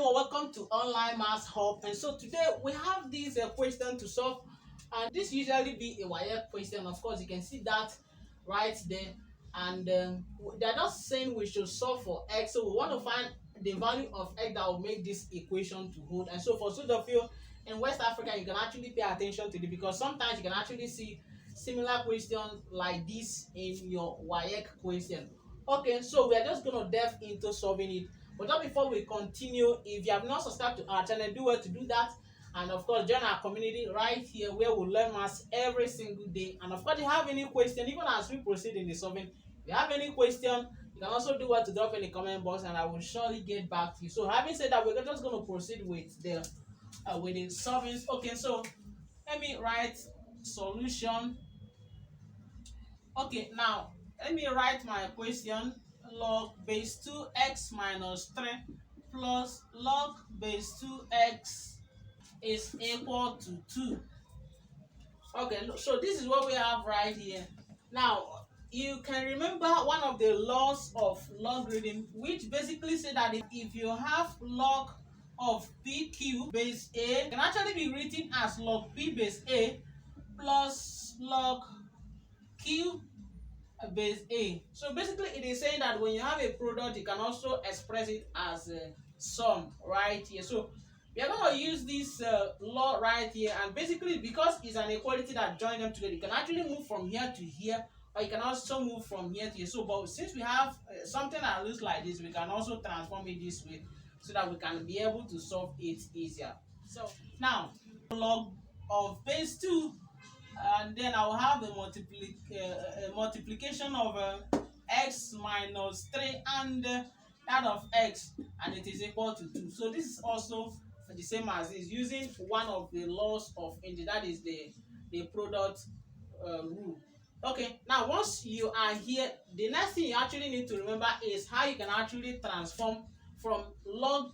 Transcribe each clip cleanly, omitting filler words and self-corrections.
everyone, welcome to Online Maths Hub. And so today we have this question to solve, and this usually be a WAEC question. Of course, you can see that right there, and they're just saying we should solve for x. So we want to find the value of x that will make this equation to hold. And so for those of you in West Africa, you can actually pay attention to it because sometimes you can actually see similar questions like this in your WAEC question. Okay, so we are just going to delve into solving it. But just before we continue, if you have not subscribed to our channel, do well to do that. And of course, join our community right here where we learn maths every single day. And of course, if you have any question, even as we proceed in the solving, if you have any question, you can also do well to drop in the comment box, and I will surely get back to you. So having said that, we're just going to proceed with the solving. Okay, so let me write solution. Okay, now let me write my question. Log base 2x minus 3 plus log base 2x is equal to 2. Okay, so this is what we have right here. Now you can remember one of the laws of logarithm, which basically say that if you have log of pq base a, it can actually be written as log p base a plus log q base a. So basically it is saying that when you have a product, you can also express it as a sum right here. So we are going to use this law right here, and basically because it's an equality that join them together, you can actually move from here to here, or you can also move from here to here. So but since we have something that looks like this, we can also transform it this way so that we can be able to solve it easier. So now log of base 2, and then I'll have the multiplication of x minus 3 and that of x, and it is equal to 2. So this is also the same as this, using one of the laws of integral, that is the product rule. Okay, now once you are here, the next thing you actually need to remember is how you can actually transform from log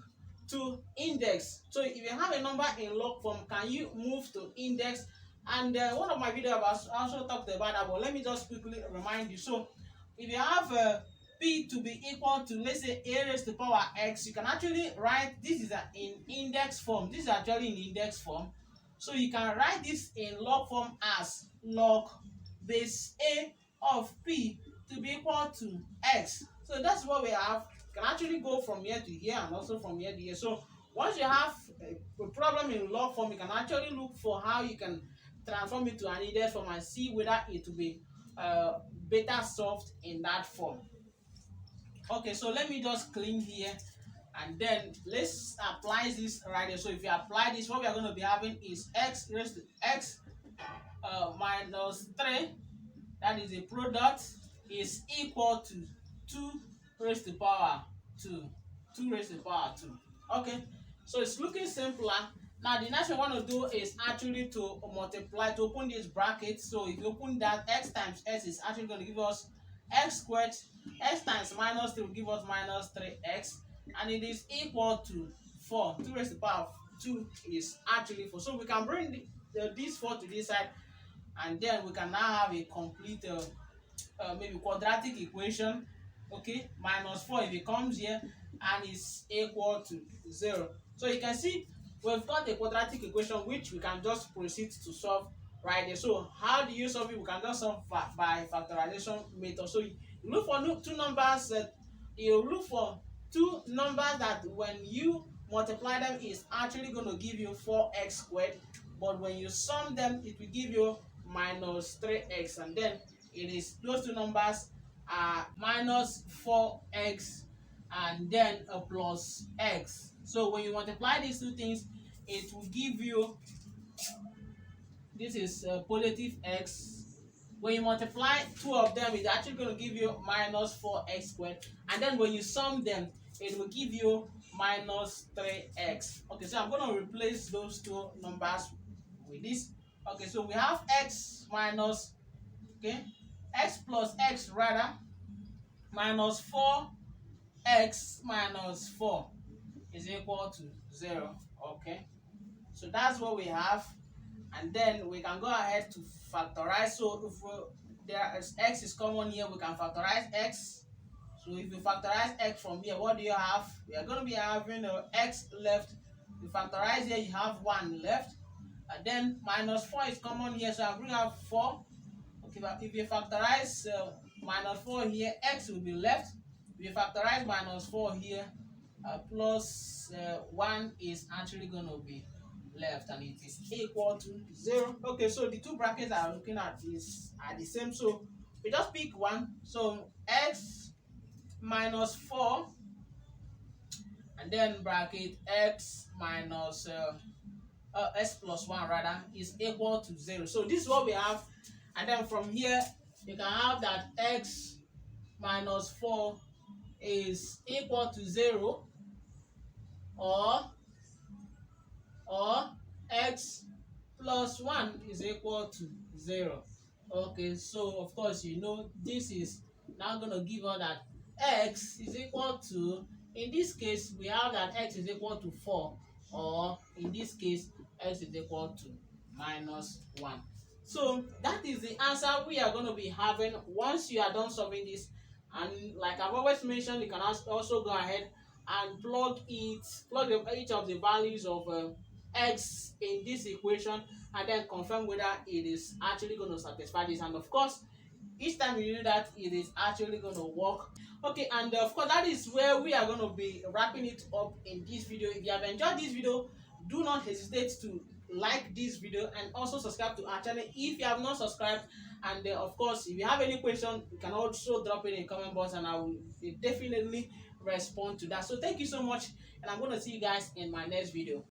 to index. So if you have a number in log form, can you move to index? And one of my videos I've also talked about that, but let me just quickly remind you. So if you have p to be equal to, let's say, a raised to the power x, you can actually write this is in index form. This is actually in index form. So you can write this in log form as log base a of p to be equal to x. So that's what we have. You can actually go from here to here and also from here to here. So once you have a problem in log form, you can actually look for how you can transform it to an index form and see whether it will be better solved in that form. Okay, so let me just clean here, and then let's apply this right here. So if you apply this, what we are going to be having is x raised to x minus 3, that is a product, is equal to 2 raised to the power 2. 2 raised to the power 2. Okay, so it's looking simpler. Now the next thing I want to do is actually to multiply, to open this bracket. So if you open that, x times s is actually going to give us x squared. X times minus 3 will give us minus 3x, and it is equal to 4. 2 raised to the power of 2 is actually 4. So we can bring this 4 to this side, and then we can now have a complete maybe quadratic equation. Okay, minus 4 if it comes here, and is equal to 0. So you can see we've got a quadratic equation which we can just proceed to solve right there. So how do you solve it? We can just solve by factorization method. So you look for two numbers. You look for two numbers that when you multiply them is actually going to give you 4x squared, but when you sum them it will give you minus 3x, and then it is those two numbers are minus 4x and then a plus x. So when you multiply these two things, it will give you, this is positive x. When you multiply two of them, it's actually going to give you minus 4x squared, and then when you sum them, it will give you minus 3x. Okay, so I'm going to replace those two numbers with this. Okay, so we have x minus, okay, x plus x rather, minus 4x minus 4 is equal to 0. Okay, so that's what we have, and then we can go ahead to factorize. So if there is x is common here, we can factorize x. So if you factorize x from here, what do you have? We are going to be having x left. You factorize here, you have 1 left. And then minus 4 is common here, so I bring out 4. Okay, but if you factorize minus 4 here, x will be left. If you factorize minus 4 here, plus 1 is actually going to be left, and it is equal to 0. Okay, so the two brackets I am looking at are the same, so we just pick one. So x minus 4 and then bracket x minus s plus 1 rather is equal to 0. So this is what we have, and then from here you can have that x minus 4 is equal to 0, or x plus 1 is equal to 0. Okay, so of course you know this is now going to give us that x is equal to, in this case we have that x is equal to 4, or in this case x is equal to minus 1. So that is the answer we are going to be having once you are done solving this. And like I've always mentioned, you can also go ahead and plug each of the values of x in this equation, and then confirm whether it is actually going to satisfy this. And of course, each time you do that, it is actually going to work. Okay, and of course that is where we are going to be wrapping it up in this video. If you have enjoyed this video, do not hesitate to like this video and also subscribe to our channel if you have not subscribed. And of course, if you have any question, you can also drop it in the comment box, and I will definitely respond to that. So thank you so much, and I'm going to see you guys in my next video.